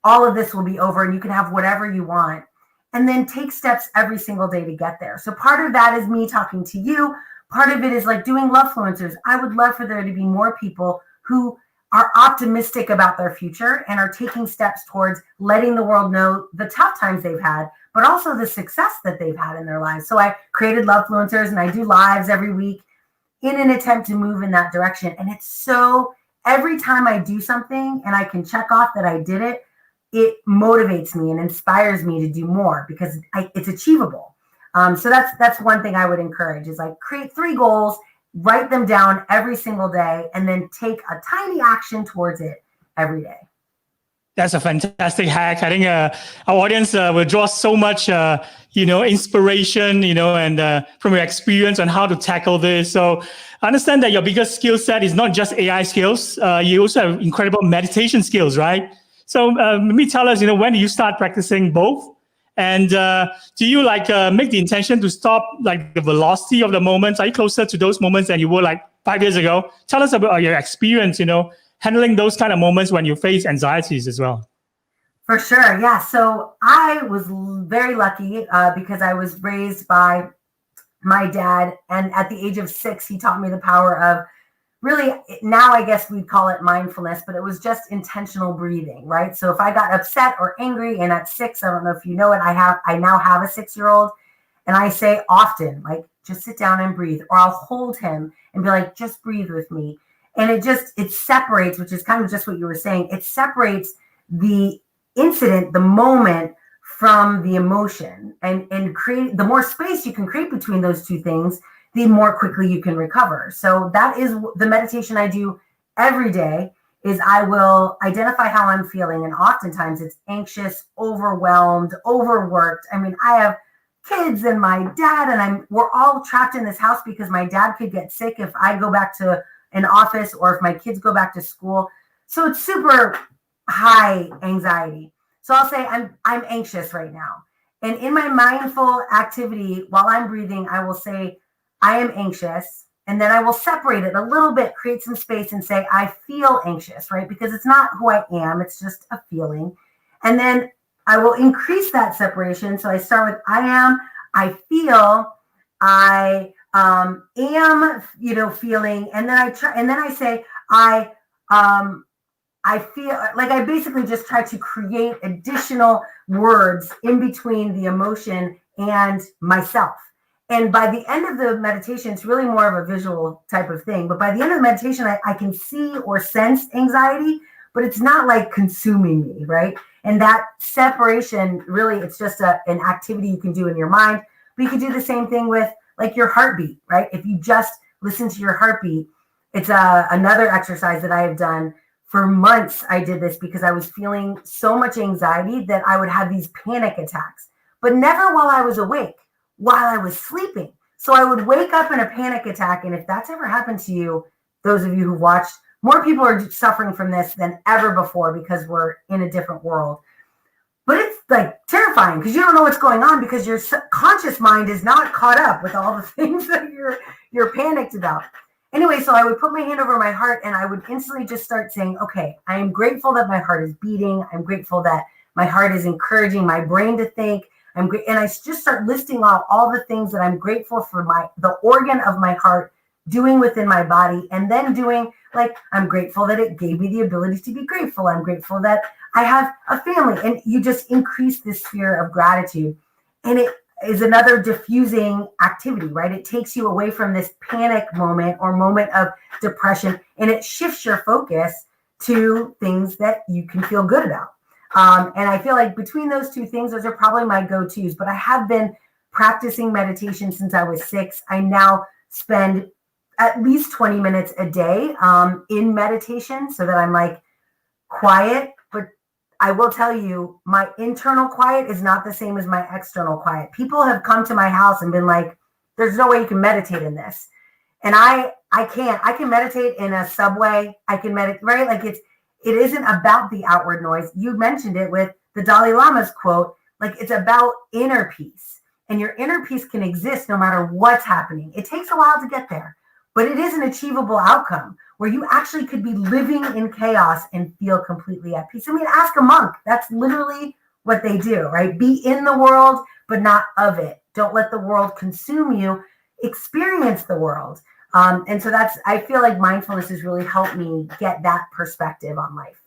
all of this will be over and you can have whatever you want. And then take steps every single day to get there. So part of that is me talking to you. Part of it is like doing Lovefluencers. I would love for there to be more people who are optimistic about their future and are taking steps towards letting the world know the tough times they've had, but also the success that they've had in their lives. So I created Lovefluencers and I do lives every week in an attempt to move in that direction. And it's so, every time I do something and I can check off that I did it, it motivates me and inspires me to do more because it's achievable. So that's one thing I would encourage is like create 3 goals, write them down every single day, and then take a tiny action towards it every day. That's a fantastic hack. I think our audience will draw so much, inspiration, and from your experience on how to tackle this. So I understand that your biggest skill set is not just AI skills. You also have incredible meditation skills, right? So maybe tell us, when do you start practicing both? And do you make the intention to stop the velocity of the moments? Are you closer to those moments than you were 5 years ago? Tell us about your experience, handling those kind of moments when you face anxieties as well. For sure. Yeah. So I was very lucky because I was raised by my dad. And at the age of 6, he taught me the power of really, now I guess we'd call it mindfulness, but it was just intentional breathing, right? So if I got upset or angry, and at 6, I don't know if you know it, I now have a 6-year-old, and I say often, just sit down and breathe, or I'll hold him and be like, just breathe with me. And it separates, which is kind of just what you were saying. It separates the incident, the moment, from the emotion, and create, the more space you can create between those 2 things, the more quickly you can recover. So that is the meditation I do every day. Is I will identify how I'm feeling, and oftentimes it's anxious, overwhelmed, overworked. I mean, I have kids and my dad, and we're all trapped in this house because my dad could get sick if I go back to an office or if my kids go back to school. So it's super high anxiety. So I'll say I'm anxious right now. And in my mindful activity, while I'm breathing, I will say, I am anxious. And then I will separate it a little bit, create some space and say, I feel anxious, right? Because it's not who I am. It's just a feeling. And then I will increase that separation. So I start with I feel, I am, feeling. And then I say, I feel like I basically just try to create additional words in between the emotion and myself. And by the end of the meditation, it's really more of a visual type of thing. But by the end of the meditation, I can see or sense anxiety, but it's not consuming me, right? And that separation, really, it's just an activity you can do in your mind. But you can do the same thing with your heartbeat, right? If you just listen to your heartbeat, it's another exercise that I have done. For months, I did this because I was feeling so much anxiety that I would have these panic attacks, but never while I was awake, while I was sleeping. So I would wake up in a panic attack. And if that's ever happened to you, those of you who've watched, more people are suffering from this than ever before because we're in a different world. But it's terrifying because you don't know what's going on because your subconscious mind is not caught up with all the things that you're panicked about. Anyway, so I would put my hand over my heart and I would instantly just start saying, okay, I am grateful that my heart is beating. I'm grateful that my heart is encouraging my brain to think. And I just start listing off all the things that I'm grateful for the organ of my heart doing within my body, and then doing I'm grateful that it gave me the ability to be grateful. I'm grateful that I have a family, and you just increase this sphere of gratitude. And is another diffusing activity, right? It takes you away from this panic moment or moment of depression, and it shifts your focus to things that you can feel good about. And I feel like between those two things, those are probably my go-tos, but I have been practicing meditation since I was 6. I now spend at least 20 minutes a day in meditation so that I'm like quiet. But I will tell you, my internal quiet is not the same as my external quiet. People have come to my house and been like, there's no way you can meditate in this. And I can't. I can meditate in a subway. I can meditate, right? Like it isn't about the outward noise. You mentioned it with the Dalai Lama's quote, like it's about inner peace. And your inner peace can exist no matter what's happening. It takes a while to get there, but it is an achievable outcome where you actually could be living in chaos and feel completely at peace. I mean, ask a monk. That's literally what they do, right? Be in the world, but not of it. Don't let the world consume you. Experience the world. And so I feel like mindfulness has really helped me get that perspective on life.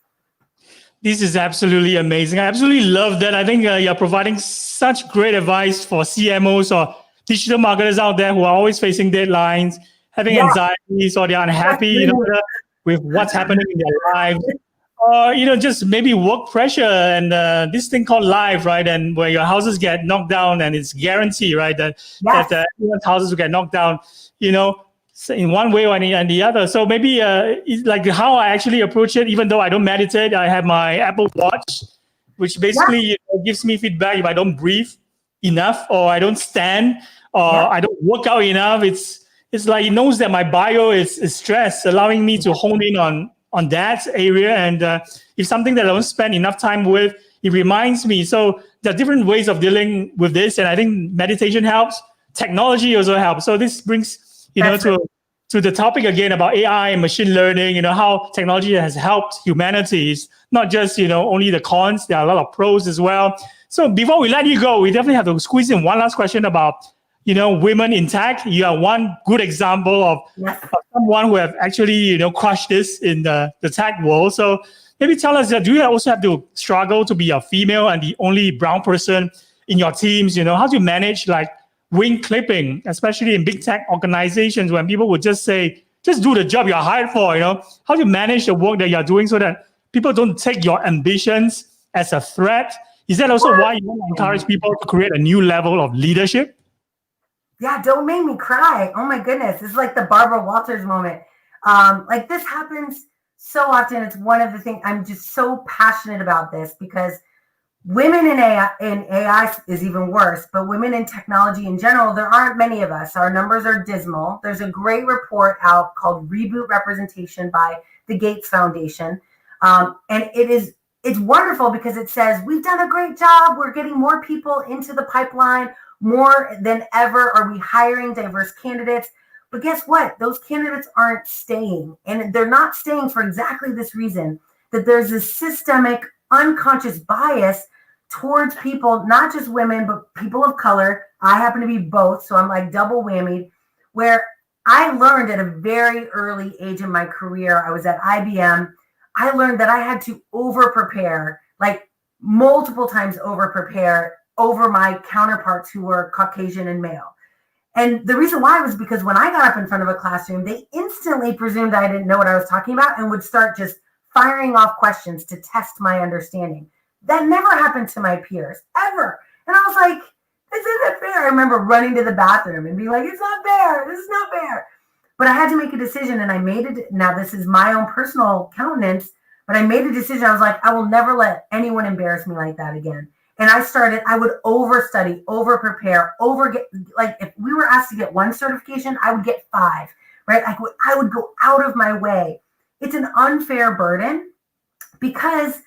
This is absolutely amazing. I absolutely love that. I think you're providing such great advice for CMOs or digital marketers out there who are always facing deadlines, having anxieties, or they're unhappy, with what's happening in their lives, or just maybe work pressure and this thing called life, right? And where your houses get knocked down, and it's guaranteed, right, that everyone's houses will get knocked down, in one way or the other. So maybe it's like how I actually approach it, even though I don't meditate, I have my Apple Watch, which basically gives me feedback if I don't breathe enough, or I don't stand, or I don't work out enough. It's like it knows that my bio is stressed, allowing me to hone in on that area. And if something that I don't spend enough time with, it reminds me. So there are different ways of dealing with this. And I think meditation helps. Technology also helps. So this brings to the topic again about AI and machine learning, how technology has helped humanity. It's not just, only the cons, there are a lot of pros as well. So before we let you go, we definitely have to squeeze in one last question about, women in tech. You are one good example of someone who have actually, crushed this in the tech world. So maybe tell us, do you also have to struggle to be a female and the only brown person in your teams? How do you manage wing clipping, especially in big tech organizations, when people would just say, just do the job you're hired for, How do you manage the work that you're doing so that people don't take your ambitions as a threat? Is that also why you want to encourage people to create a new level of leadership? Yeah, don't make me cry. Oh my goodness. This is like the Barbara Walters moment. This happens so often. It's one of the things I'm just so passionate about this, because women in AI is even worse, but women in technology in general, there aren't many of us. Our numbers are dismal. There's a great report out called Reboot Representation by the Gates Foundation. And it's wonderful because it says, we've done a great job. We're getting more people into the pipeline. More than ever are we hiring diverse candidates. But guess what? Those candidates aren't staying. And they're not staying for exactly this reason, that there's this systemic unconscious bias towards people, not just women, but people of color. I happen to be both, so I'm like double whammy, where I learned at a very early age in my career, I was at IBM, I learned that I had to over-prepare, like multiple over-prepare over my counterparts who were Caucasian and male. And the reason why was because when I got up in front of a classroom, they instantly presumed I didn't know what I was talking about and would start just firing off questions to test my understanding. That never happened to my peers, ever. And I was like, this isn't fair. I remember running to the bathroom and being like, it's not fair. This is not fair. But I had to make a decision, and I made it. Now, this is my own personal countenance, but I made a decision. I was like, I will never let anyone embarrass me like that again. And I would overstudy, over-prepare, if we were asked to get one certification, I would get 5, right? I would go out of my way. It's an unfair burden because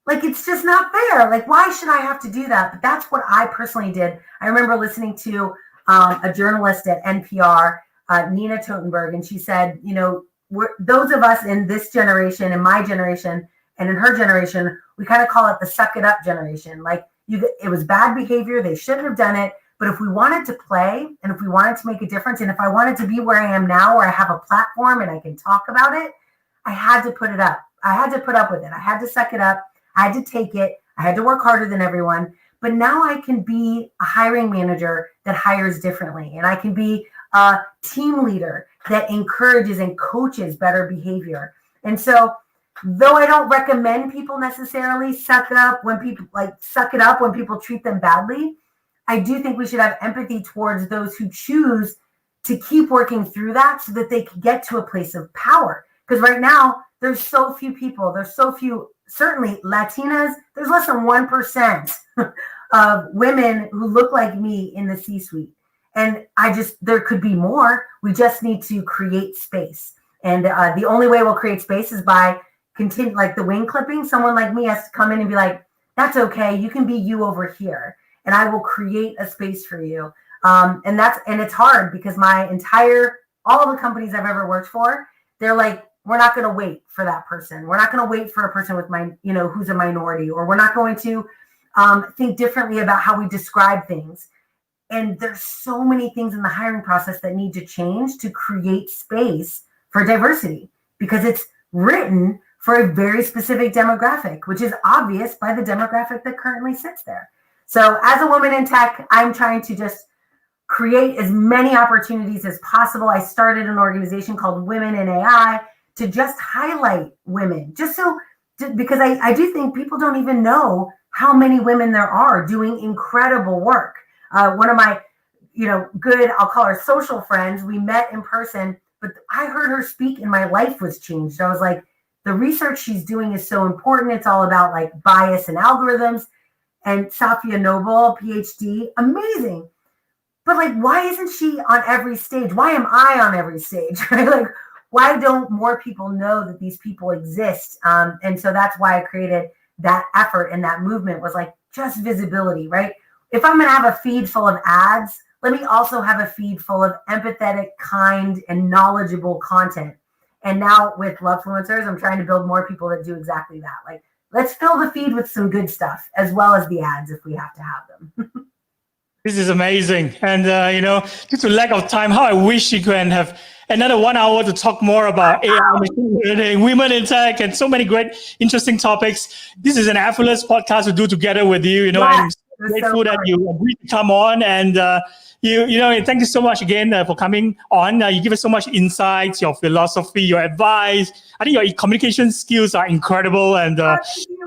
it's just not fair. Why should I have to do that? But that's what I personally did. I remember listening to a journalist at NPR, Nina Totenberg, and she said, those of us in this generation, in my generation, and in her generation, we kind of call it the suck it up generation. It was bad behavior. They shouldn't have done it. But if we wanted to play, and if we wanted to make a difference, and if I wanted to be where I am now, where I have a platform and I can talk about it, I had to put it up. I had to put up with it. I had to suck it up. I had to take it. I had to work harder than everyone. But now I can be a hiring manager that hires differently. And I can be a team leader that encourages and coaches better behavior. And so though I don't recommend people necessarily suck it up when people treat them badly, I do think we should have empathy towards those who choose to keep working through that so that they can get to a place of power. Because right now, there's so few people. There's so few, certainly Latinas, there's less than 1% of women who look like me in the C-suite. And there could be more. We just need to create space. And the only way we'll create space is by continue, like the wing clipping. Someone like me has to come in and be like, that's okay. You can be you over here. And I will create a space for you. And it's hard because all of the companies I've ever worked for, they're like, we're not going to wait for that person. We're not going to wait for a person with who's a minority, or we're not going to think differently about how we describe things. And there's so many things in the hiring process that need to change to create space for diversity, because it's written for a very specific demographic, which is obvious by the demographic that currently sits there. So as a woman in tech, I'm trying to just create as many opportunities as possible. I started an organization called Women in AI to just highlight women, because I do think people don't even know how many women there are doing incredible work. One of my, good, I'll call her social friends, we met in person, but I heard her speak and my life was changed. I was like, the research she's doing is so important. It's all about like bias and algorithms. And Safia Noble, PhD, amazing. But like, why isn't she on every stage? Why am I on every stage? Right? Like, why don't more people know that these people exist? And so that's why I created that effort, and that movement was like just visibility, right? If I'm going to have a feed full of ads, let me also have a feed full of empathetic, kind, and knowledgeable content. And now with Lovefluencers, I'm trying to build more people that do exactly that. Like, let's fill the feed with some good stuff, as well as the ads if we have to have them. This is amazing. And, due to lack of time, how I wish you can have another 1 hour to talk more about AI, machine learning, women in tech, and so many great, interesting topics. This is an effortless podcast to do together with you, and I'm grateful that you agreed to come on. And, thank you so much again for coming on. You give us so much insights, your philosophy, your advice. I think your communication skills are incredible, and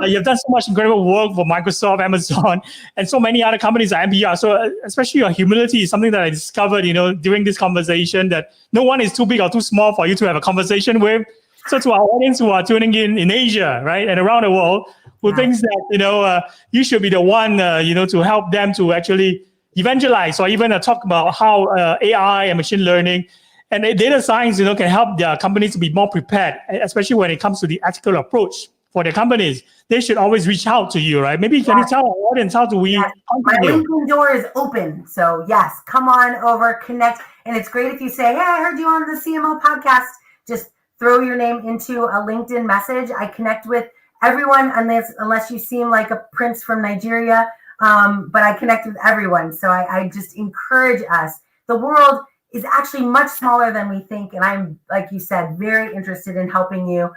you've done so much incredible work for Microsoft, Amazon, and so many other companies at MBR. So especially your humility is something that I discovered, during this conversation, that no one is too big or too small for you to have a conversation with. So to our audience who are tuning in Asia, right, and around the world, who thinks that, you should be the one, to help them to actually evangelize or even talk about how AI and machine learning and data science, can help their companies to be more prepared, especially when it comes to the ethical approach for their companies. They should always reach out to you, right? Maybe can you tell our audience how do we? Yes. My LinkedIn door is open, so yes, come on over, connect, and it's great if you say, "Hey, I heard you on the CMO podcast." Just throw your name into a LinkedIn message. I connect with everyone, unless you seem like a prince from Nigeria. But I connect with everyone. So I just encourage us. The world is actually much smaller than we think. And I'm, like you said, very interested in helping you.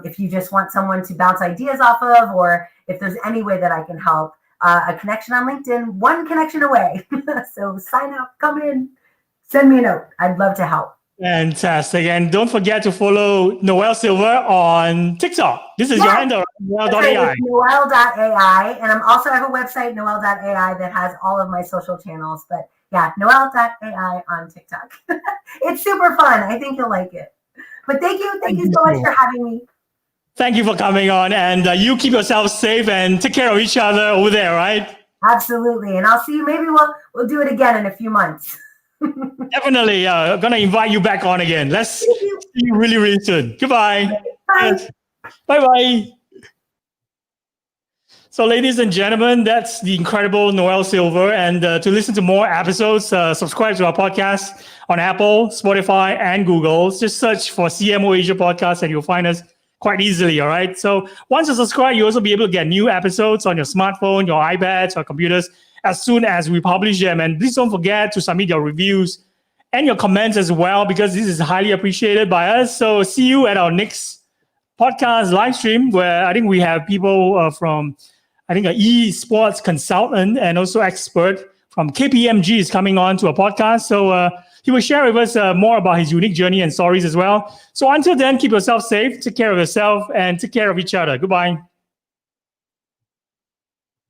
If you just want someone to bounce ideas off of, or if there's any way that I can help, a connection on LinkedIn, one connection away. So sign up, come in, send me a note. I'd love to help. Fantastic. And don't forget to follow Noelle Silver on TikTok. This is your handle, Noelle.ai. Noelle.ai. And I have a website, Noelle.ai, that has all of my social channels. But yeah, Noelle.ai on TikTok. It's super fun. I think you'll like it. But thank you so much for having me. Thank you for coming on. And you keep yourself safe and take care of each other over there, right? Absolutely. And I'll see you. Maybe we'll do it again in a few months. Definitely. I'm going to invite you back on again. Let's see you really, really soon. Goodbye. Bye. Yes. Bye-bye. So, ladies and gentlemen, that's the incredible Noelle Silver. And to listen to more episodes, subscribe to our podcast on Apple, Spotify, and Google. Just search for CMO Asia Podcast and you'll find us quite easily, all right? So once you subscribe, you'll also be able to get new episodes on your smartphone, your iPads, or computers as soon as we publish them. And please don't forget to submit your reviews and your comments as well, because this is highly appreciated by us. So see you at our next podcast live stream, where I think we have people from I think, an esports consultant and also expert from KPMG is coming on to a podcast. So he will share with us more about his unique journey and stories as well. So until then, keep yourself safe, take care of yourself, and take care of each other. Goodbye.